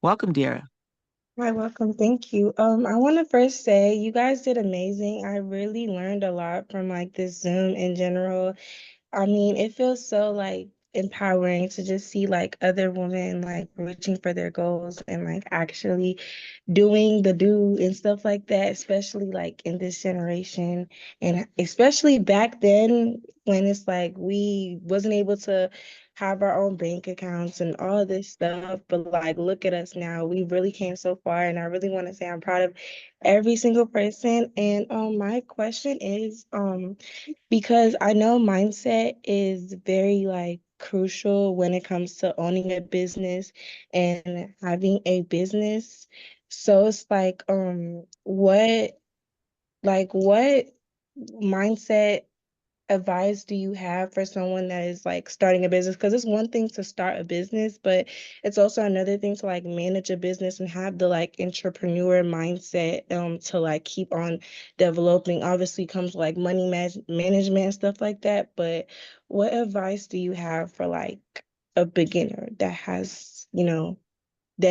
Welcome, dear. Hi, welcome. Thank you. I want to first say you guys did amazing. I really learned a lot from like this Zoom in general. I mean, it feels so like empowering to just see like other women like reaching for their goals and like actually doing the do and stuff like that, especially like in this generation and especially back then when it's like we wasn't able to have our own bank accounts and all this stuff. But like look at us now. We really came so far and I really want to say I'm proud of every single person. And my question is because I know mindset is very like crucial when it comes to owning a business and having a business. So it's like what mindset advice do you have for someone that is like starting a business? Because it's one thing to start a business, but it's also another thing to like manage a business and have the like entrepreneur mindset to like keep on developing. Obviously comes like money management and stuff like that, but what advice do you have for like a beginner that has, that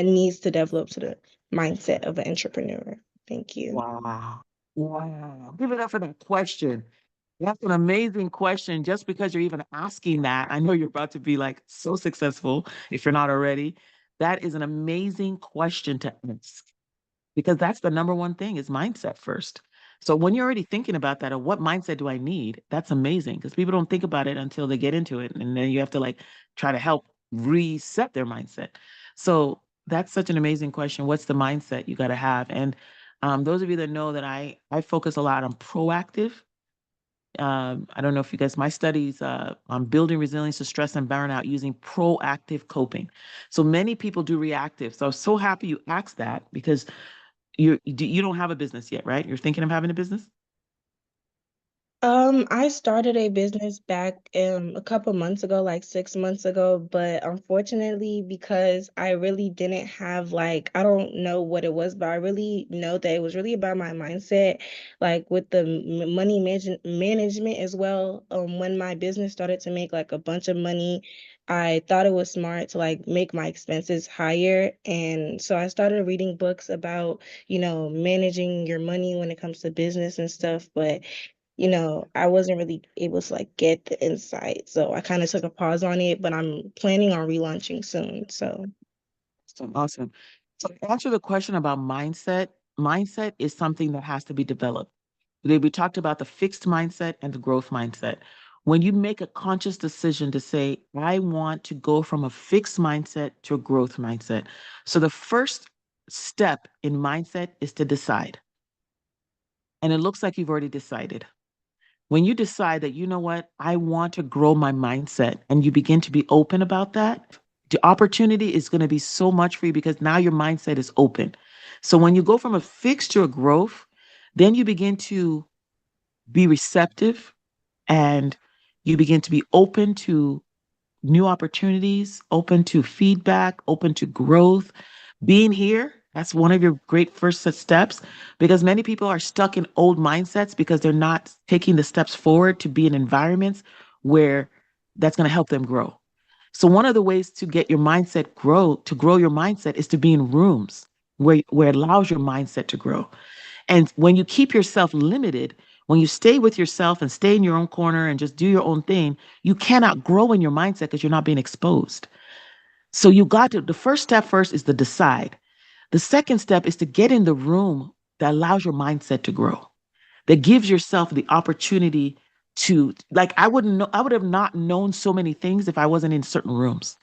needs to develop to the mindset of an entrepreneur? Thank you. Wow. Wow. Give it up for that question. That's an amazing question. Just because you're even asking that, I know you're about to be like so successful if you're not already. That is an amazing question to ask because that's the number one thing is mindset first. So when you're already thinking about that, or what mindset do I need? That's amazing because people don't think about it until they get into it. And then you have to like try to help reset their mindset. So that's such an amazing question. What's the mindset you got to have? And those of you that know that I focus a lot on proactive. I don't know if you guys, my studies on building resilience to stress and burnout using proactive coping. So many people do reactive. So I'm so happy you asked that because you don't have a business yet, right? You're thinking of having a business? I started a business back a couple months ago, like 6 months ago, but unfortunately, because I really didn't have like I don't know what it was, but I really know that it was really about my mindset, like with the money management as well. When my business started to make like a bunch of money, I thought it was smart to like make my expenses higher, and so I started reading books about, managing your money when it comes to business and stuff, but I wasn't really able to like get the insight. So I kind of took a pause on it, but I'm planning on relaunching soon. So So awesome. So to answer the question about mindset, mindset is something that has to be developed. Today we talked about the fixed mindset and the growth mindset. When you make a conscious decision to say, I want to go from a fixed mindset to a growth mindset. So the first step in mindset is to decide. And it looks like you've already decided. When you decide that, you know what, I want to grow my mindset and you begin to be open about that, the opportunity is going to be so much for you because now your mindset is open. So when you go from a fixed to a growth, then you begin to be receptive and you begin to be open to new opportunities, open to feedback, open to growth. Being here, that's one of your great first steps because many people are stuck in old mindsets because they're not taking the steps forward to be in environments where that's going to help them grow. So one of the ways to get your mindset to grow your mindset is to be in rooms where it allows your mindset to grow. And when you keep yourself limited, when you stay with yourself and stay in your own corner and just do your own thing, you cannot grow in your mindset because you're not being exposed. So you got to, the first step first is to decide. The second step is to get in the room that allows your mindset to grow, that gives yourself the opportunity to, like, I wouldn't know, I would have not known so many things if I wasn't in certain rooms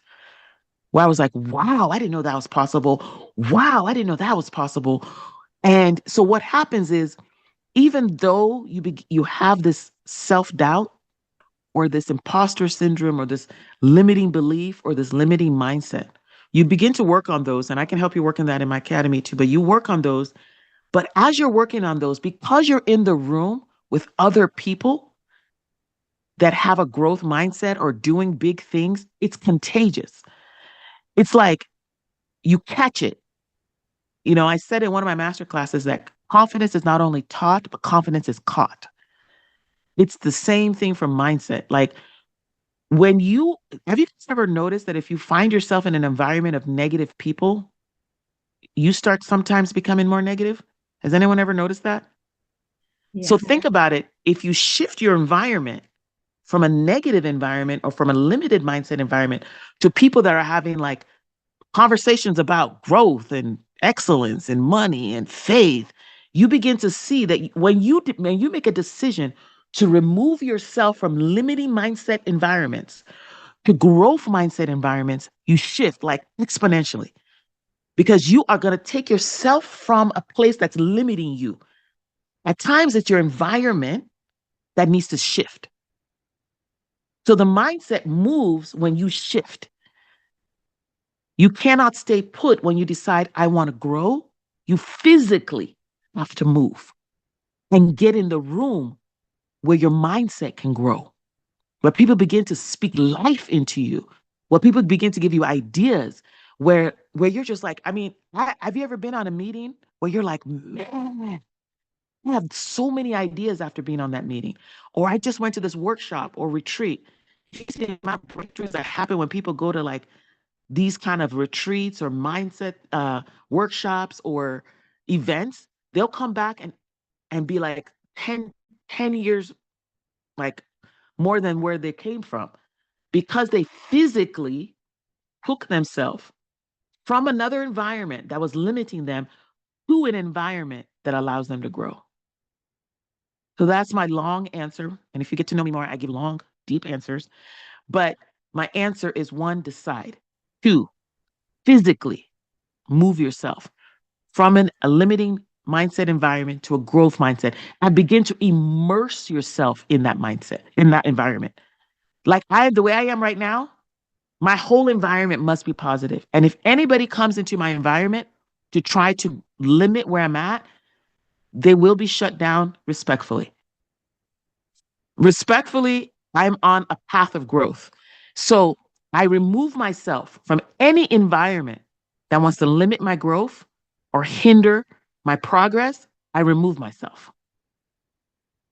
where I was like, wow, I didn't know that was possible. Wow, I didn't know that was possible. And so what happens is, even though you have this self-doubt or this imposter syndrome or this limiting belief or this limiting mindset, you begin to work on those. And I can help you work on that in my academy too, but you work on those. But as you're working on those, because you're in the room with other people that have a growth mindset or doing big things, it's contagious. It's like you catch it. I said in one of my master classes that confidence is not only taught, but confidence is caught. It's the same thing for mindset. Like when you have you ever noticed that if you find yourself in an environment of negative people, you start sometimes becoming more negative. Has anyone ever noticed that? So Yeah. think about it. If you shift your environment from a negative environment or from a limited mindset environment to people that are having like conversations about growth and excellence and money and faith, you begin to see that when you make a decision to remove yourself from limiting mindset environments to growth mindset environments, you shift like exponentially because you are going to take yourself from a place that's limiting you. At times, it's your environment that needs to shift. So the mindset moves when you shift. You cannot stay put when you decide, I want to grow. You physically have to move and get in the room where your mindset can grow, where people begin to speak life into you, where people begin to give you ideas, where you're just like, I mean, have you ever been on a meeting where you're like, man, I have so many ideas after being on that meeting. Or I just went to this workshop or retreat. You see the amount of breakthroughs that happen when people go to like these kind of retreats or mindset workshops or events. They'll come back and be like 10 years like more than where they came from because they physically took themselves from another environment that was limiting them to an environment that allows them to grow. So that's my long answer. And if you get to know me more, I give long, deep answers. But my answer is one, decide. Two, physically move yourself from a limiting mindset environment to a growth mindset and begin to immerse yourself in that mindset, in that environment. Like the way I am right now, my whole environment must be positive. And if anybody comes into my environment to try to limit where I'm at, they will be shut down respectfully. Respectfully, I'm on a path of growth. So I remove myself from any environment that wants to limit my growth or hinder my progress. I remove myself.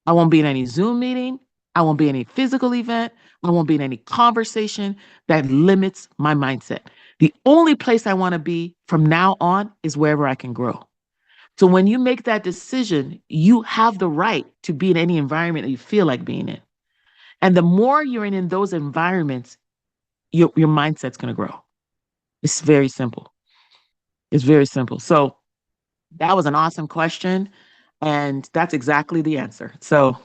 I won't be in any Zoom meeting. I won't be in any physical event. I won't be in any conversation that limits my mindset. The only place I want to be from now on is wherever I can grow. So when you make that decision, you have the right to be in any environment that you feel like being in. And the more you're in those environments, your mindset's going to grow. It's very simple. It's very simple. So that was an awesome question. And that's exactly the answer. So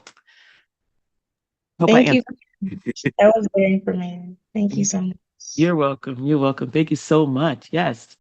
hope I Thank you. answered. That was very informative. Thank you so much. You're welcome. You're welcome. Thank you so much. Yes.